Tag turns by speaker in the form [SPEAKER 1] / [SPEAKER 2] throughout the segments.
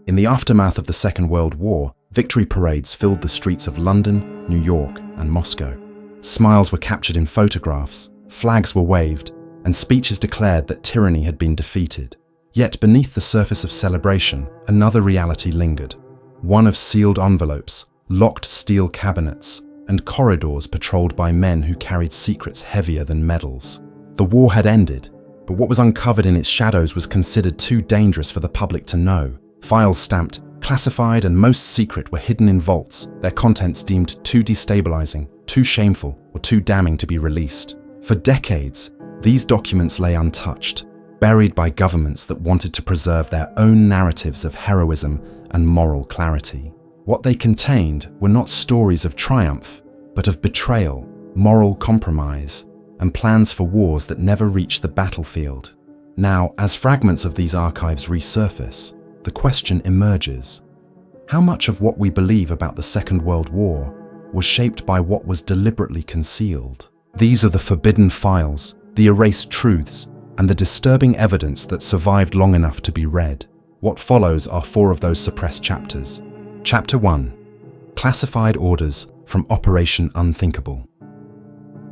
[SPEAKER 1] In the aftermath of the Second World War, victory parades filled the streets of London, New York, and Moscow. Smiles were captured in photographs, flags were waved, and speeches declared that tyranny had been defeated. Yet beneath the surface of celebration, another reality lingered. One of sealed envelopes, locked steel cabinets, and corridors patrolled by men who carried secrets heavier than medals. The war had ended, but what was uncovered in its shadows was considered too dangerous for the public to know. Files stamped classified and most secret were hidden in vaults, their contents deemed too destabilizing, too shameful, or too damning to be released. For decades, these documents lay untouched, buried by governments that wanted to preserve their own narratives of heroism and moral clarity. What they contained were not stories of triumph, but of betrayal, moral compromise, and plans for wars that never reached the battlefield. Now, as fragments of these archives resurface, the question emerges: how much of what we believe about the Second World War was shaped by what was deliberately concealed? These are the forbidden files, the erased truths, and the disturbing evidence that survived long enough to be read. What follows are 4 of those suppressed chapters. Chapter 1: Classified Orders from Operation Unthinkable.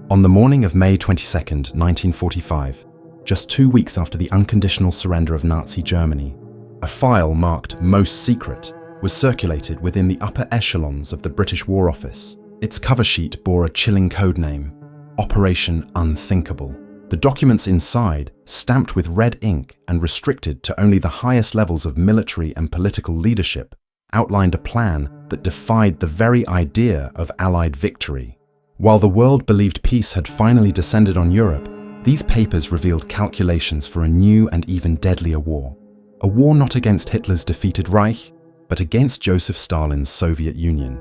[SPEAKER 1] On the morning of May 22, 1945, just 2 weeks after the unconditional surrender of Nazi Germany, a file marked Most Secret was circulated within the upper echelons of the British War Office. Its cover sheet bore a chilling codename: Operation Unthinkable. The documents inside, stamped with red ink and restricted to only the highest levels of military and political leadership, outlined a plan that defied the very idea of Allied victory. While the world believed peace had finally descended on Europe, these papers revealed calculations for a new and even deadlier war. A war not against Hitler's defeated Reich, but against Joseph Stalin's Soviet Union.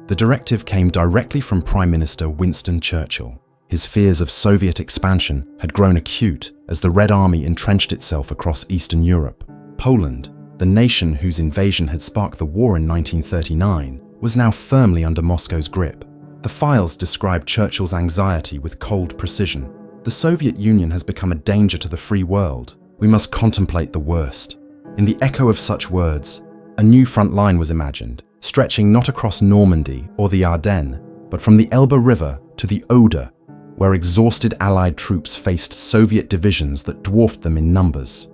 [SPEAKER 1] The directive came directly from Prime Minister Winston Churchill. His fears of Soviet expansion had grown acute as the Red Army entrenched itself across Eastern Europe. Poland, the nation whose invasion had sparked the war in 1939, was now firmly under Moscow's grip. The files described Churchill's anxiety with cold precision. The Soviet Union has become a danger to the free world. We must contemplate the worst. In the echo of such words, a new front line was imagined, stretching not across Normandy or the Ardennes, but from the Elbe River to the Oder, where exhausted Allied troops faced Soviet divisions that dwarfed them in numbers.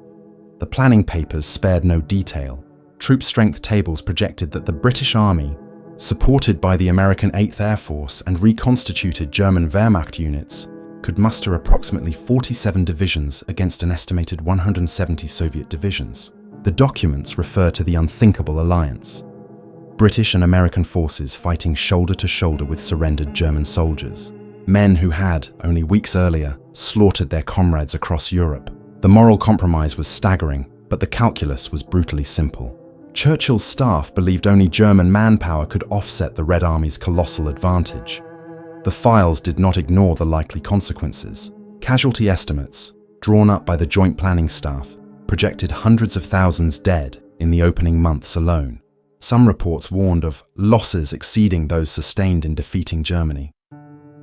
[SPEAKER 1] The planning papers spared no detail. Troop strength tables projected that the British Army, supported by the American 8th Air Force and reconstituted German Wehrmacht units, could muster approximately 47 divisions against an estimated 170 Soviet divisions. The documents refer to the Unthinkable Alliance, British and American forces fighting shoulder to shoulder with surrendered German soldiers. Men who had, only weeks earlier, slaughtered their comrades across Europe. The moral compromise was staggering, but the calculus was brutally simple. Churchill's staff believed only German manpower could offset the Red Army's colossal advantage. The files did not ignore the likely consequences. Casualty estimates, drawn up by the Joint Planning Staff, projected hundreds of thousands dead in the opening months alone. Some reports warned of losses exceeding those sustained in defeating Germany.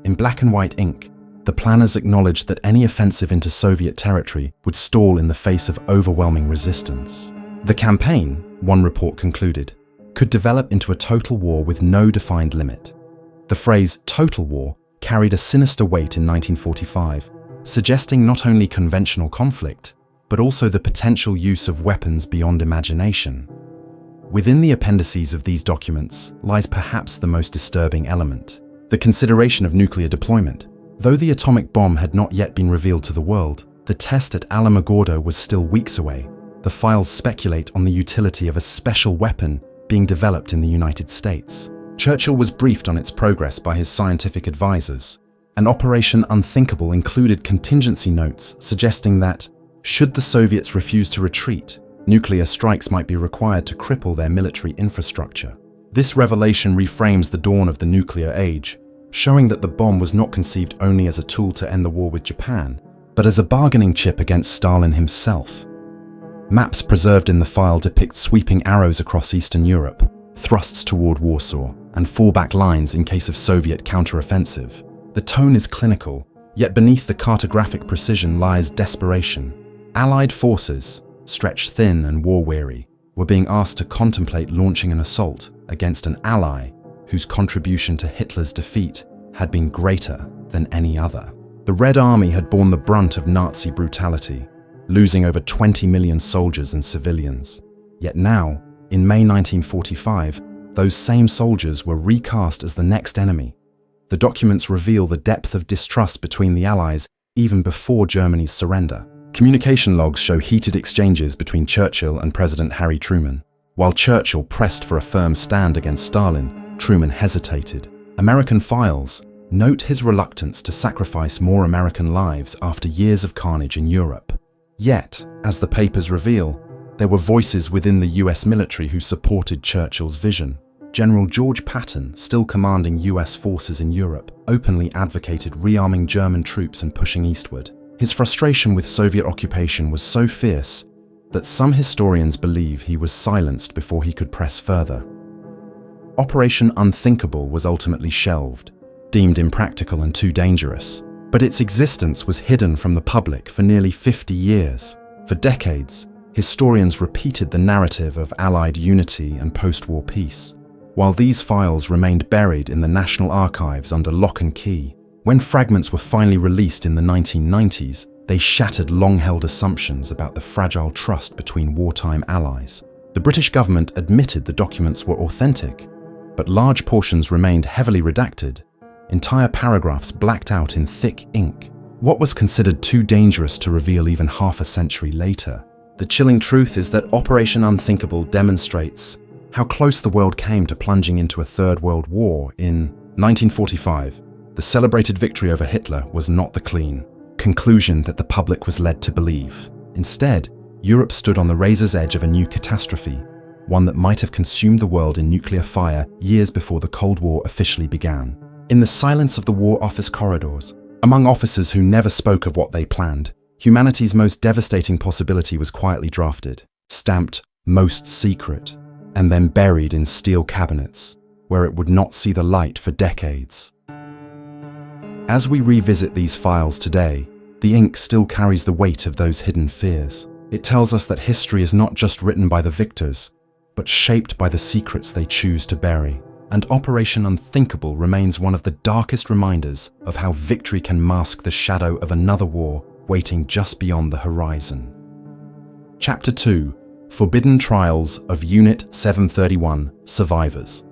[SPEAKER 1] In black and white ink, the planners acknowledged that any offensive into Soviet territory would stall in the face of overwhelming resistance. The campaign, one report concluded, could develop into a total war with no defined limit. The phrase "total war" carried a sinister weight in 1945, suggesting not only conventional conflict, but also the potential use of weapons beyond imagination. Within the appendices of these documents lies perhaps the most disturbing element: the consideration of nuclear deployment. Though the atomic bomb had not yet been revealed to the world, the test at Alamogordo was still weeks away. The files speculate on the utility of a special weapon being developed in the United States. Churchill was briefed on its progress by his scientific advisors, and Operation Unthinkable included contingency notes suggesting that, should the Soviets refuse to retreat, nuclear strikes might be required to cripple their military infrastructure. This revelation reframes the dawn of the nuclear age, showing that the bomb was not conceived only as a tool to end the war with Japan, but as a bargaining chip against Stalin himself. Maps preserved in the file depict sweeping arrows across Eastern Europe, thrusts toward Warsaw, and fallback lines in case of Soviet counteroffensive. The tone is clinical, yet beneath the cartographic precision lies desperation. Allied forces, stretched thin and war-weary, were being asked to contemplate launching an assault against an ally whose contribution to Hitler's defeat had been greater than any other. The Red Army had borne the brunt of Nazi brutality, losing over 20 million soldiers and civilians. Yet now, in May 1945, those same soldiers were recast as the next enemy. The documents reveal the depth of distrust between the Allies even before Germany's surrender. Communication logs show heated exchanges between Churchill and President Harry Truman. While Churchill pressed for a firm stand against Stalin, Truman hesitated. American files note his reluctance to sacrifice more American lives after years of carnage in Europe. Yet, as the papers reveal, there were voices within the US military who supported Churchill's vision. General George Patton, still commanding US forces in Europe, openly advocated rearming German troops and pushing eastward. His frustration with Soviet occupation was so fierce that some historians believe he was silenced before he could press further. Operation Unthinkable was ultimately shelved, deemed impractical and too dangerous, but its existence was hidden from the public for nearly 50 years. For decades, historians repeated the narrative of Allied unity and post-war peace, while these files remained buried in the National Archives under lock and key. When fragments were finally released in the 1990s, they shattered long-held assumptions about the fragile trust between wartime allies. The British government admitted the documents were authentic, but large portions remained heavily redacted, entire paragraphs blacked out in thick ink. What was considered too dangerous to reveal even half a century later? The chilling truth is that Operation Unthinkable demonstrates how close the world came to plunging into a Third World War. In 1945, the celebrated victory over Hitler was not the clean conclusion that the public was led to believe. Instead, Europe stood on the razor's edge of a new catastrophe, one that might have consumed the world in nuclear fire years before the Cold War officially began. In the silence of the War Office corridors, among officers who never spoke of what they planned, humanity's most devastating possibility was quietly drafted, stamped "most secret," and then buried in steel cabinets, where it would not see the light for decades. As we revisit these files today, the ink still carries the weight of those hidden fears. It tells us that history is not just written by the victors, but shaped by the secrets they choose to bury. And Operation Unthinkable remains one of the darkest reminders of how victory can mask the shadow of another war waiting just beyond the horizon. Chapter 2: Forbidden Trials of Unit 731 Survivors.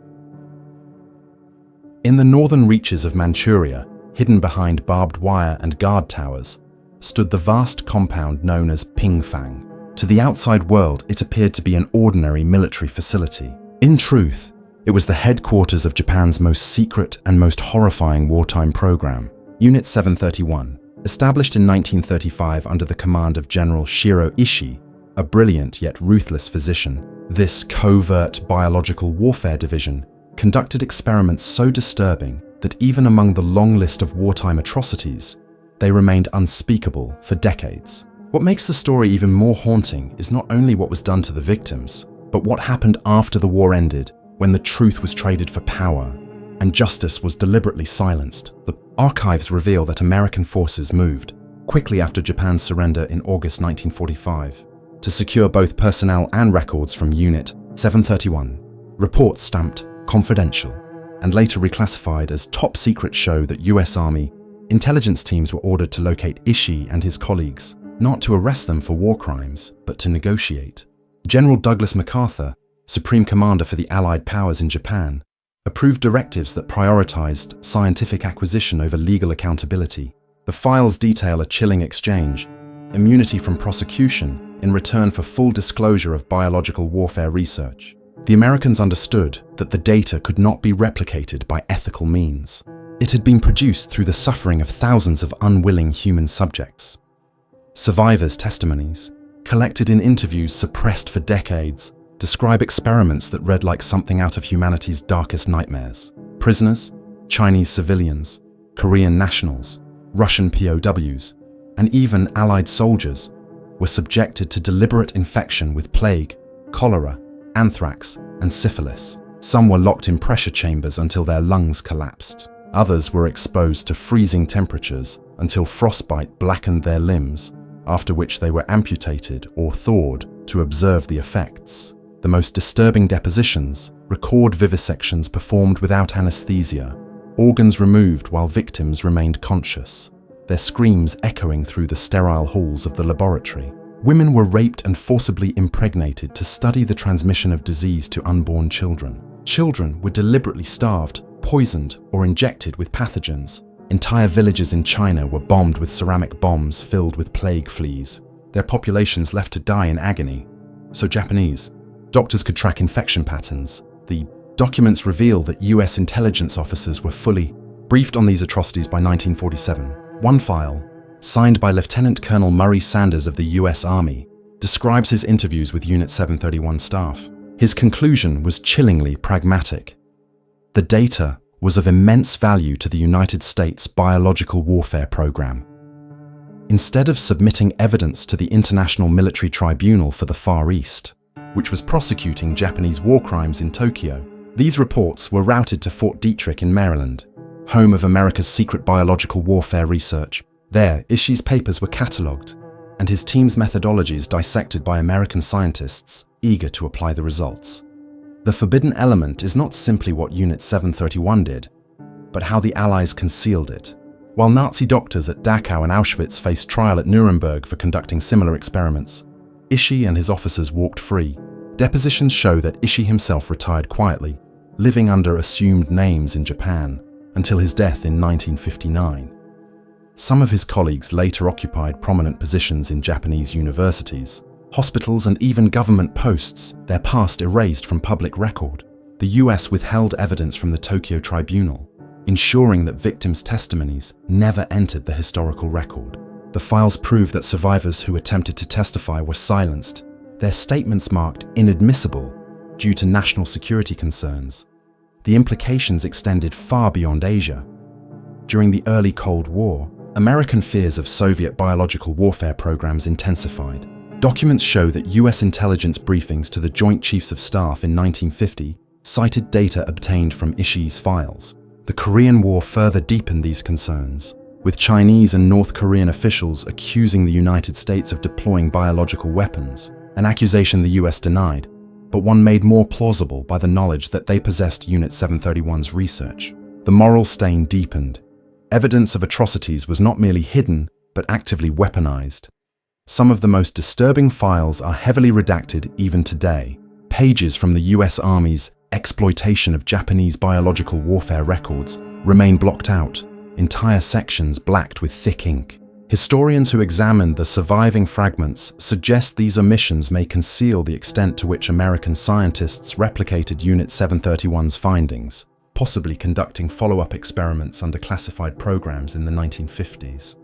[SPEAKER 1] In the northern reaches of Manchuria, hidden behind barbed wire and guard towers, stood the vast compound known as Pingfang. To the outside world, it appeared to be an ordinary military facility. In truth, it was the headquarters of Japan's most secret and most horrifying wartime program, Unit 731. Established in 1935 under the command of General Shiro Ishii, a brilliant yet ruthless physician, this covert biological warfare division conducted experiments so disturbing that even among the long list of wartime atrocities, they remained unspeakable for decades. What makes the story even more haunting is not only what was done to the victims, but what happened after the war ended, when the truth was traded for power and justice was deliberately silenced. The archives reveal that American forces moved quickly after Japan's surrender in August 1945 to secure both personnel and records from Unit 731. Reports stamped confidential and later reclassified as top secret show that US Army intelligence teams were ordered to locate Ishii and his colleagues, not to arrest them for war crimes, but to negotiate. General Douglas MacArthur, Supreme Commander for the Allied powers in Japan, approved directives that prioritized scientific acquisition over legal accountability. The files detail a chilling exchange: immunity from prosecution in return for full disclosure of biological warfare research. The Americans understood that the data could not be replicated by ethical means. It had been produced through the suffering of thousands of unwilling human subjects. Survivors' testimonies, collected in interviews suppressed for decades, describe experiments that read like something out of humanity's darkest nightmares. Prisoners, Chinese civilians, Korean nationals, Russian POWs, and even Allied soldiers were subjected to deliberate infection with plague, cholera, anthrax, and syphilis. Some were locked in pressure chambers until their lungs collapsed. Others were exposed to freezing temperatures until frostbite blackened their limbs, after which they were amputated or thawed to observe the effects. The most disturbing depositions record vivisections performed without anesthesia, organs removed while victims remained conscious, their screams echoing through the sterile halls of the laboratory. Women were raped and forcibly impregnated to study the transmission of disease to unborn children. Children were deliberately starved, poisoned, or injected with pathogens. Entire villages in China were bombed with ceramic bombs filled with plague fleas, their populations left to die in agony. So Japanese doctors could track infection patterns. The documents reveal that US intelligence officers were fully briefed on these atrocities by 1947. One file, signed by Lieutenant Colonel Murray Sanders of the US Army, describes his interviews with Unit 731 staff. His conclusion was chillingly pragmatic. The data was of immense value to the United States biological warfare program. Instead of submitting evidence to the International Military Tribunal for the Far East, which was prosecuting Japanese war crimes in Tokyo, these reports were routed to Fort Detrick in Maryland, home of America's secret biological warfare research. There, Ishii's papers were catalogued, and his team's methodologies dissected by American scientists eager to apply the results. The forbidden element is not simply what Unit 731 did, but how the Allies concealed it. While Nazi doctors at Dachau and Auschwitz faced trial at Nuremberg for conducting similar experiments, Ishii and his officers walked free. Depositions show that Ishii himself retired quietly, living under assumed names in Japan, until his death in 1959. Some of his colleagues later occupied prominent positions in Japanese universities, hospitals, and even government posts, their past erased from public record. The US withheld evidence from the Tokyo Tribunal, ensuring that victims' testimonies never entered the historical record. The files prove that survivors who attempted to testify were silenced, their statements marked inadmissible due to national security concerns. The implications extended far beyond Asia. During the early Cold War, American fears of Soviet biological warfare programs intensified. Documents show that US intelligence briefings to the Joint Chiefs of Staff in 1950 cited data obtained from Ishii's files. The Korean War further deepened these concerns, with Chinese and North Korean officials accusing the United States of deploying biological weapons, an accusation the US denied, but one made more plausible by the knowledge that they possessed Unit 731's research. The moral stain deepened. Evidence of atrocities was not merely hidden, but actively weaponized. Some of the most disturbing files are heavily redacted even today. Pages from the US Army's exploitation of Japanese biological warfare records remain blocked out, entire sections blacked with thick ink. Historians who examined the surviving fragments suggest these omissions may conceal the extent to which American scientists replicated Unit 731's findings, possibly conducting follow-up experiments under classified programs in the 1950s.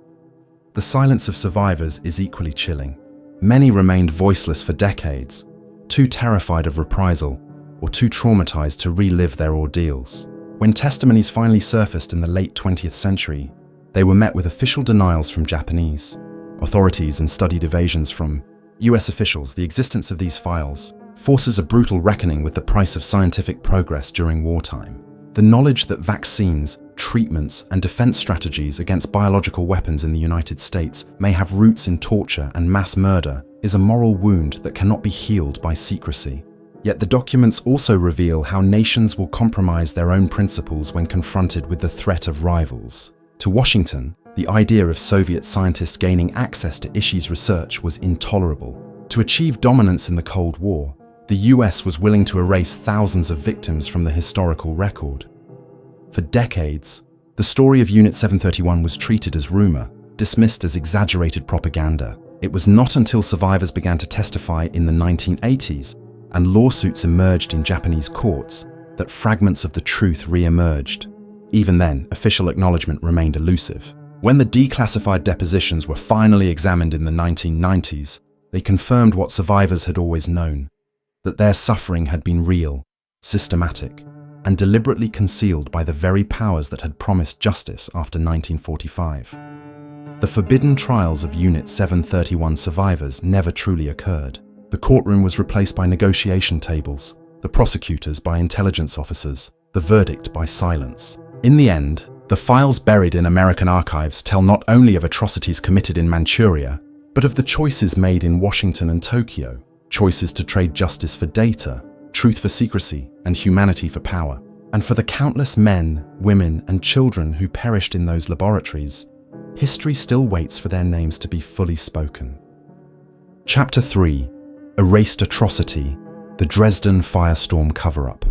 [SPEAKER 1] The silence of survivors is equally chilling. Many remained voiceless for decades, too terrified of reprisal or too traumatized to relive their ordeals. When testimonies finally surfaced in the late 20th century, they were met with official denials from Japanese authorities and studied evasions from US officials. The existence of these files forces a brutal reckoning with the price of scientific progress during wartime. The knowledge that vaccines, treatments, and defense strategies against biological weapons in the United States may have roots in torture and mass murder is a moral wound that cannot be healed by secrecy. Yet the documents also reveal how nations will compromise their own principles when confronted with the threat of rivals. To Washington, the idea of Soviet scientists gaining access to Ishii's research was intolerable. To achieve dominance in the Cold War, the US was willing to erase thousands of victims from the historical record. For decades, the story of Unit 731 was treated as rumor, dismissed as exaggerated propaganda. It was not until survivors began to testify in the 1980s and lawsuits emerged in Japanese courts that fragments of the truth re-emerged. Even then, official acknowledgement remained elusive. When the declassified depositions were finally examined in the 1990s, they confirmed what survivors had always known, that their suffering had been real, systematic, and deliberately concealed by the very powers that had promised justice after 1945. The forbidden trials of Unit 731 survivors never truly occurred. The courtroom was replaced by negotiation tables, the prosecutors by intelligence officers, the verdict by silence. In the end, the files buried in American archives tell not only of atrocities committed in Manchuria, but of the choices made in Washington and Tokyo. choices to trade justice for data, truth for secrecy, and humanity for power. And for the countless men, women, and children who perished in those laboratories, history still waits for their names to be fully spoken. Chapter 3: Erased Atrocity, the Dresden Firestorm Cover-Up.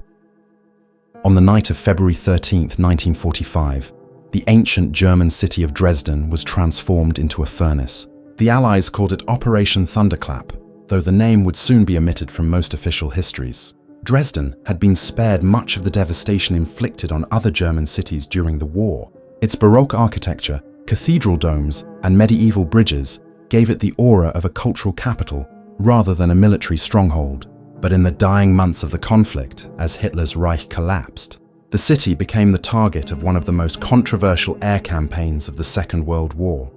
[SPEAKER 1] On the night of February 13, 1945, the ancient German city of Dresden was transformed into a furnace. The Allies called it Operation Thunderclap, though the name would soon be omitted from most official histories. Dresden had been spared much of the devastation inflicted on other German cities during the war. Its Baroque architecture, cathedral domes, and medieval bridges gave it the aura of a cultural capital rather than a military stronghold. But in the dying months of the conflict, as Hitler's Reich collapsed, the city became the target of one of the most controversial air campaigns of the Second World War.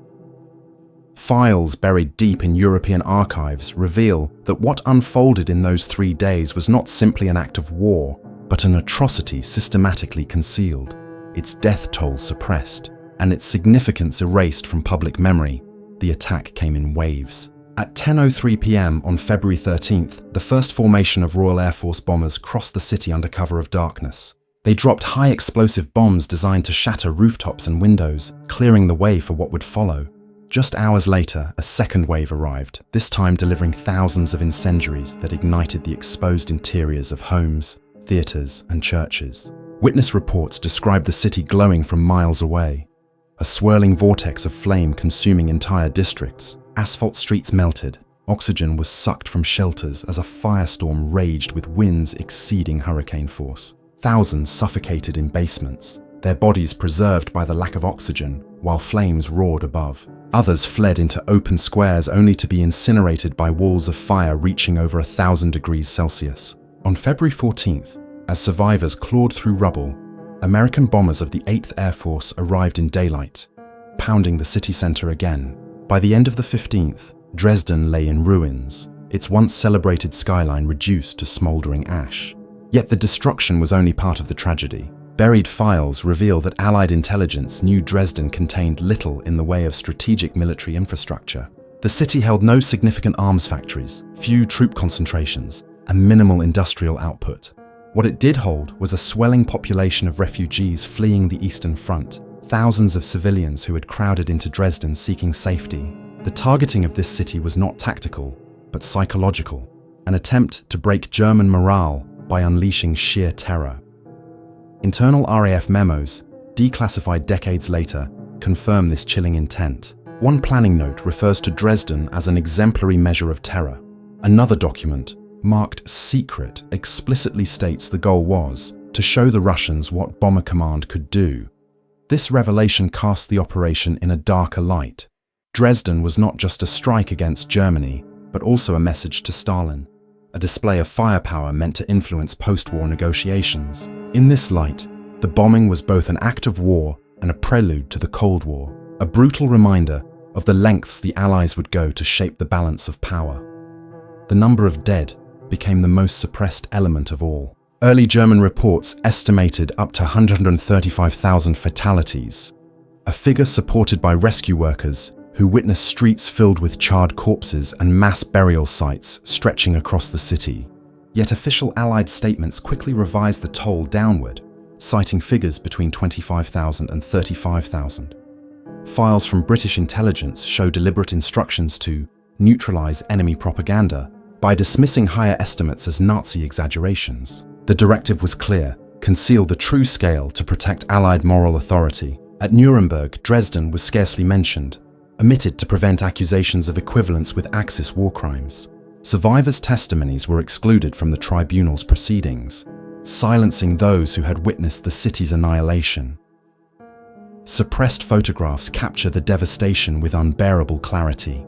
[SPEAKER 1] Files buried deep in European archives reveal that what unfolded in those 3 days was not simply an act of war, but an atrocity systematically concealed, its death toll suppressed, and its significance erased from public memory. The attack came in waves. At 10:03 p.m. on February 13th, the first formation of Royal Air Force bombers crossed the city under cover of darkness. They dropped high-explosive bombs designed to shatter rooftops and windows, clearing the way for what would follow. Just hours later, a second wave arrived, this time delivering thousands of incendiaries that ignited the exposed interiors of homes, theaters, and churches. Witness reports describe the city glowing from miles away, a swirling vortex of flame consuming entire districts. Asphalt streets melted, oxygen was sucked from shelters as a firestorm raged with winds exceeding hurricane force. Thousands suffocated in basements, their bodies preserved by the lack of oxygen, while flames roared above. Others fled into open squares only to be incinerated by walls of fire reaching over 1,000 degrees Celsius. On February 14th, as survivors clawed through rubble, American bombers of the 8th Air Force arrived in daylight, pounding the city center again. By the end of the 15th, Dresden lay in ruins, its once celebrated skyline reduced to smoldering ash. Yet the destruction was only part of the tragedy. Buried files reveal that Allied intelligence knew Dresden contained little in the way of strategic military infrastructure. The city held no significant arms factories, few troop concentrations, and minimal industrial output. What it did hold was a swelling population of refugees fleeing the Eastern Front, thousands of civilians who had crowded into Dresden seeking safety. The targeting of this city was not tactical, but psychological, an attempt to break German morale by unleashing sheer terror. Internal RAF memos, declassified decades later, confirm this chilling intent. One planning note refers to Dresden as an exemplary measure of terror. Another document, marked secret, explicitly states the goal was to show the Russians what Bomber Command could do. This revelation cast the operation in a darker light. Dresden was not just a strike against Germany, but also a message to Stalin, a display of firepower meant to influence post-war negotiations. In this light, the bombing was both an act of war and a prelude to the Cold War, a brutal reminder of the lengths the Allies would go to shape the balance of power. The number of dead became the most suppressed element of all. Early German reports estimated up to 135,000 fatalities, a figure supported by rescue workers who witnessed streets filled with charred corpses and mass burial sites stretching across the city. Yet official Allied statements quickly revised the toll downward, citing figures between 25,000 and 35,000. Files from British intelligence show deliberate instructions to neutralize enemy propaganda by dismissing higher estimates as Nazi exaggerations. The directive was clear: conceal the true scale to protect Allied moral authority. At Nuremberg, Dresden was scarcely mentioned, omitted to prevent accusations of equivalence with Axis war crimes. Survivors' testimonies were excluded from the tribunal's proceedings, silencing those who had witnessed the city's annihilation. Suppressed photographs capture the devastation with unbearable clarity.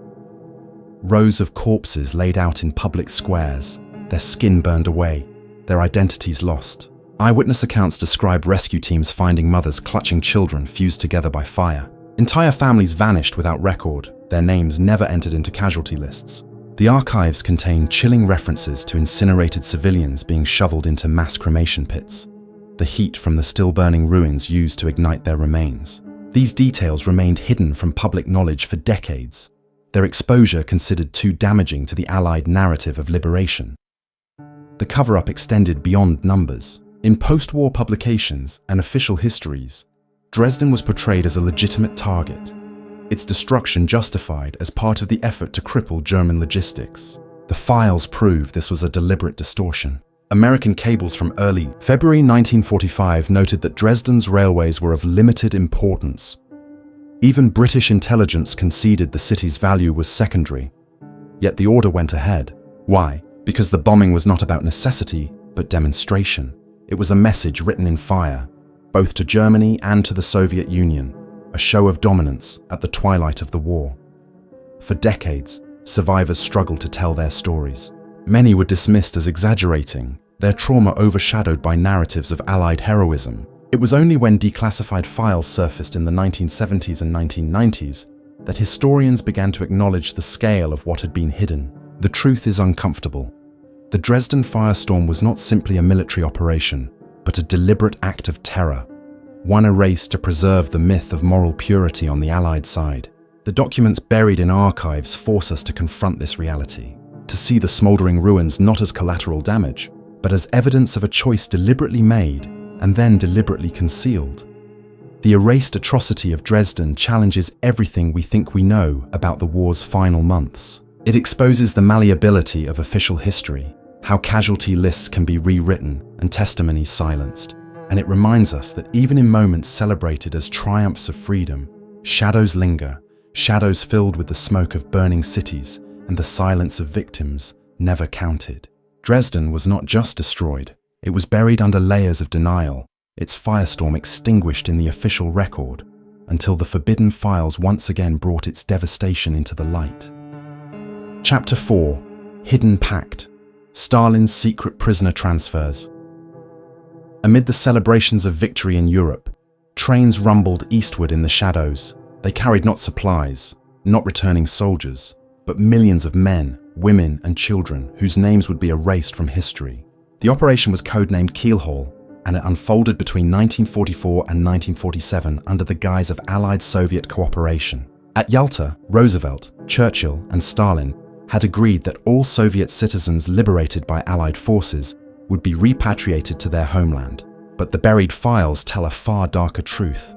[SPEAKER 1] Rows of corpses laid out in public squares, their skin burned away, their identities lost. Eyewitness accounts describe rescue teams finding mothers clutching children fused together by fire. Entire families vanished without record, their names never entered into casualty lists. The archives contain chilling references to incinerated civilians being shoveled into mass cremation pits, the heat from the still-burning ruins used to ignite their remains. These details remained hidden from public knowledge for decades. their exposure considered too damaging to the Allied narrative of liberation. The cover-up extended beyond numbers. In post-war publications and official histories, Dresden was portrayed as a legitimate target, its destruction justified as part of the effort to cripple German logistics. The files prove this was a deliberate distortion. American cables from early February 1945 noted that Dresden's railways were of limited importance. Even British intelligence conceded the city's value was secondary. Yet the order went ahead. Why? Because the bombing was not about necessity, but demonstration. It was a message written in fire, both to Germany and to the Soviet Union, a show of dominance at the twilight of the war. For decades, survivors struggled to tell their stories. Many were dismissed as exaggerating, their trauma overshadowed by narratives of Allied heroism. It was only when declassified files surfaced in the 1970s and 1990s that historians began to acknowledge the scale of what had been hidden. The truth is uncomfortable. The Dresden Firestorm was not simply a military operation, but a deliberate act of terror, one erased to preserve the myth of moral purity on the Allied side. The documents buried in archives force us to confront this reality, to see the smoldering ruins not as collateral damage, but as evidence of a choice deliberately made and then deliberately concealed. The erased atrocity of Dresden challenges everything we think we know about the war's final months. It exposes the malleability of official history, how casualty lists can be rewritten and testimonies silenced. And it reminds us that even in moments celebrated as triumphs of freedom, shadows linger, shadows filled with the smoke of burning cities and the silence of victims never counted. Dresden was not just destroyed, it was buried under layers of denial, its firestorm extinguished in the official record, until the forbidden files once again brought its devastation into the light. Chapter 4: Hidden Pact. Stalin's secret prisoner transfers. Amid the celebrations of victory in Europe, trains rumbled eastward in the shadows. They carried not supplies, not returning soldiers, but millions of men, women, and children whose names would be erased from history. The operation was codenamed Keelhaul, and it unfolded between 1944 and 1947 under the guise of Allied-Soviet cooperation. At Yalta, Roosevelt, Churchill, and Stalin had agreed that all Soviet citizens liberated by Allied forces would be repatriated to their homeland. But the buried files tell a far darker truth.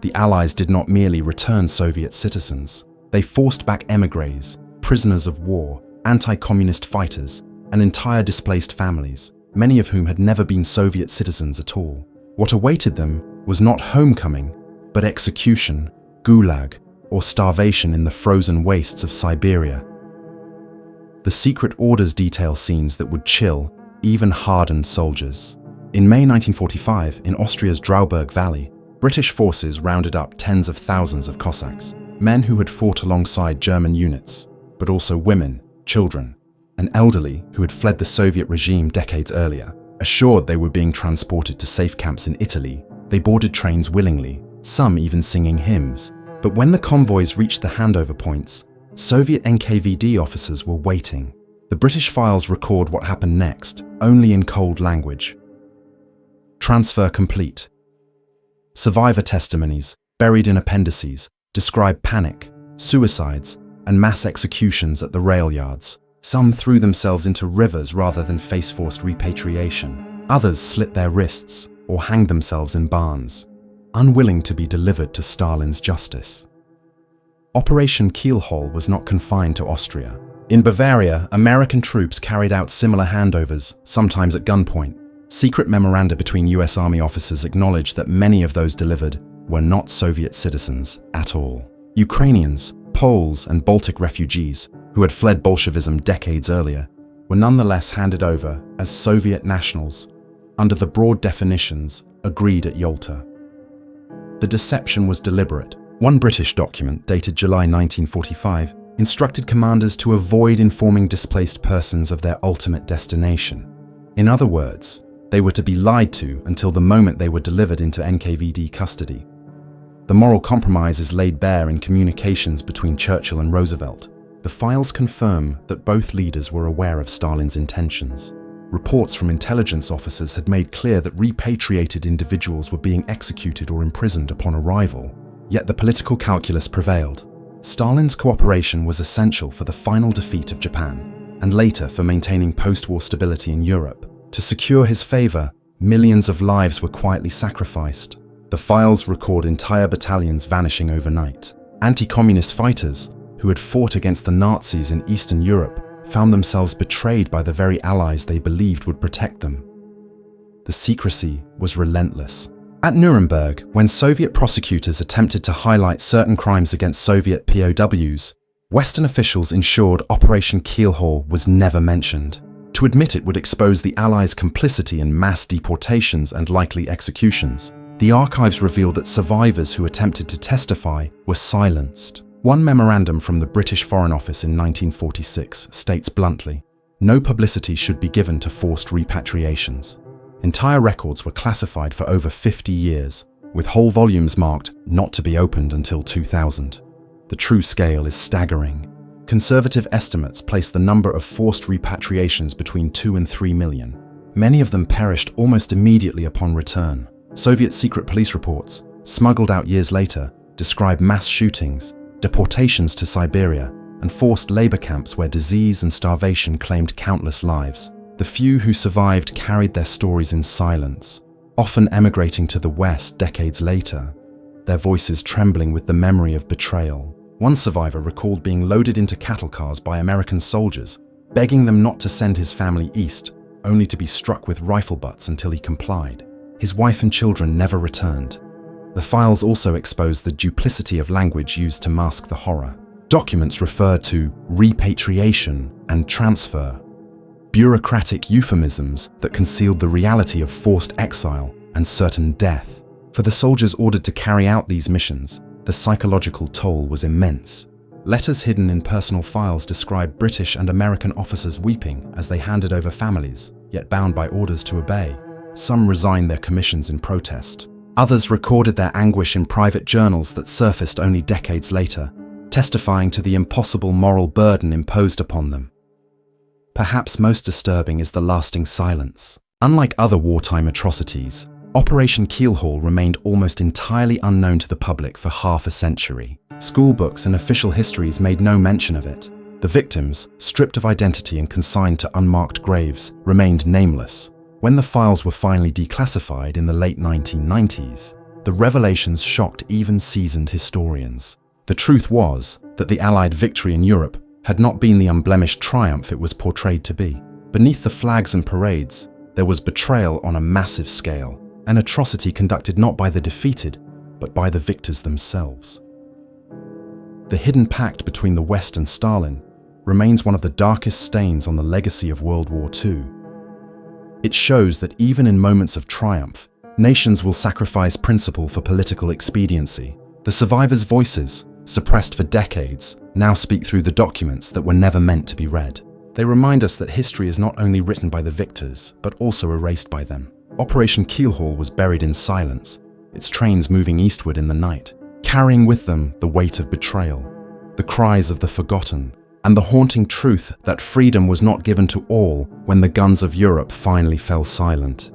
[SPEAKER 1] The Allies did not merely return Soviet citizens. They forced back émigrés, prisoners of war, anti-communist fighters, and entire displaced families, many of whom had never been Soviet citizens at all. What awaited them was not homecoming, but execution, gulag, or starvation in the frozen wastes of Siberia. The secret orders detail scenes that would chill even hardened soldiers. In May 1945, in Austria's Drauberg Valley, British forces rounded up tens of thousands of Cossacks, men who had fought alongside German units, but also women, children, and elderly who had fled the Soviet regime decades earlier. Assured they were being transported to safe camps in Italy, they boarded trains willingly, some even singing hymns. But when the convoys reached the handover points, Soviet NKVD officers were waiting. The British files record what happened next, only in cold language. Transfer complete. Survivor testimonies, buried in appendices, describe panic, suicides, and mass executions at the rail yards. Some threw themselves into rivers rather than face forced repatriation. Others slit their wrists or hanged themselves in barns, unwilling to be delivered to Stalin's justice. Operation Keelhaul was not confined to Austria. In Bavaria, American troops carried out similar handovers, sometimes at gunpoint. Secret memoranda between US Army officers acknowledged that many of those delivered were not Soviet citizens at all. Ukrainians, Poles, and Baltic refugees, who had fled Bolshevism decades earlier, were nonetheless handed over as Soviet nationals under the broad definitions agreed at Yalta. The deception was deliberate. One British document, dated July 1945, instructed commanders to avoid informing displaced persons of their ultimate destination. In other words, they were to be lied to until the moment they were delivered into NKVD custody. The moral compromise is laid bare in communications between Churchill and Roosevelt. The files confirm that both leaders were aware of Stalin's intentions. Reports from intelligence officers had made clear that repatriated individuals were being executed or imprisoned upon arrival. Yet the political calculus prevailed. Stalin's cooperation was essential for the final defeat of Japan, and later for maintaining post-war stability in Europe. To secure his favor, millions of lives were quietly sacrificed. The files record entire battalions vanishing overnight. Anti-communist fighters, who had fought against the Nazis in Eastern Europe, found themselves betrayed by the very allies they believed would protect them. The secrecy was relentless. At Nuremberg, when Soviet prosecutors attempted to highlight certain crimes against Soviet POWs, Western officials ensured Operation Keelhaul was never mentioned. To admit it would expose the Allies' complicity in mass deportations and likely executions. The archives reveal that survivors who attempted to testify were silenced. One memorandum from the British Foreign Office in 1946 states bluntly, "No publicity should be given to forced repatriations." Entire records were classified for over 50 years, with whole volumes marked not to be opened until 2000. The true scale is staggering. Conservative estimates place the number of forced repatriations between 2 and 3 million. Many of them perished almost immediately upon return. Soviet secret police reports, smuggled out years later, describe mass shootings, deportations to Siberia, and forced labor camps where disease and starvation claimed countless lives. The few who survived carried their stories in silence, often emigrating to the West decades later, their voices trembling with the memory of betrayal. One survivor recalled being loaded into cattle cars by American soldiers, begging them not to send his family east, only to be struck with rifle butts until he complied. His wife and children never returned. The files also expose the duplicity of language used to mask the horror. Documents referred to repatriation and transfer, bureaucratic euphemisms that concealed the reality of forced exile and certain death. For the soldiers ordered to carry out these missions, the psychological toll was immense. Letters hidden in personal files describe British and American officers weeping as they handed over families, yet bound by orders to obey. Some resigned their commissions in protest. Others recorded their anguish in private journals that surfaced only decades later, testifying to the impossible moral burden imposed upon them. Perhaps most disturbing is the lasting silence. Unlike other wartime atrocities, Operation Keelhaul remained almost entirely unknown to the public for half a century. School books and official histories made no mention of it. The victims, stripped of identity and consigned to unmarked graves, remained nameless. When the files were finally declassified in the late 1990s, the revelations shocked even seasoned historians. The truth was that the Allied victory in Europe had not been the unblemished triumph it was portrayed to be. Beneath the flags and parades, there was betrayal on a massive scale, an atrocity conducted not by the defeated, but by the victors themselves. The hidden pact between the West and Stalin remains one of the darkest stains on the legacy of World War II. It shows that even in moments of triumph, nations will sacrifice principle for political expediency. The survivors' voices, suppressed for decades, now speak through the documents that were never meant to be read. They remind us that history is not only written by the victors, but also erased by them. Operation Keelhaul was buried in silence, its trains moving eastward in the night, carrying with them the weight of betrayal, the cries of the forgotten, and the haunting truth that freedom was not given to all when the guns of Europe finally fell silent.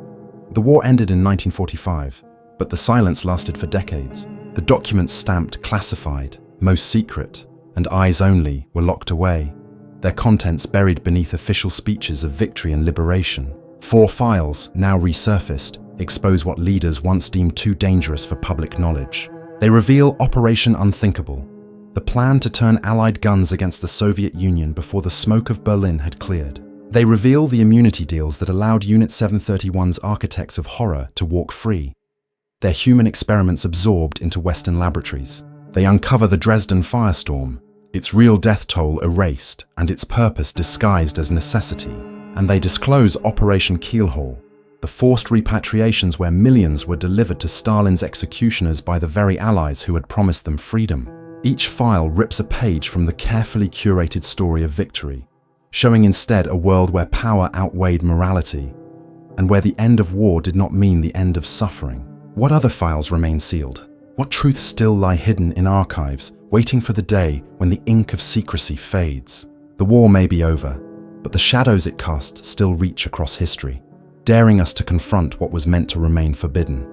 [SPEAKER 1] The war ended in 1945, but the silence lasted for decades. The documents stamped classified, most secret, and eyes only were locked away, their contents buried beneath official speeches of victory and liberation. 4 files, now resurfaced, expose what leaders once deemed too dangerous for public knowledge. They reveal Operation Unthinkable, the plan to turn Allied guns against the Soviet Union before the smoke of Berlin had cleared. They reveal the immunity deals that allowed Unit 731's architects of horror to walk free, their human experiments absorbed into Western laboratories. They uncover the Dresden Firestorm, its real death toll erased and its purpose disguised as necessity. And they disclose Operation Keelhaul, the forced repatriations where millions were delivered to Stalin's executioners by the very allies who had promised them freedom. Each file rips a page from the carefully curated story of victory, showing instead a world where power outweighed morality, and where the end of war did not mean the end of suffering. What other files remain sealed? What truths still lie hidden in archives, waiting for the day when the ink of secrecy fades? The war may be over, but the shadows it cast still reach across history, daring us to confront what was meant to remain forbidden.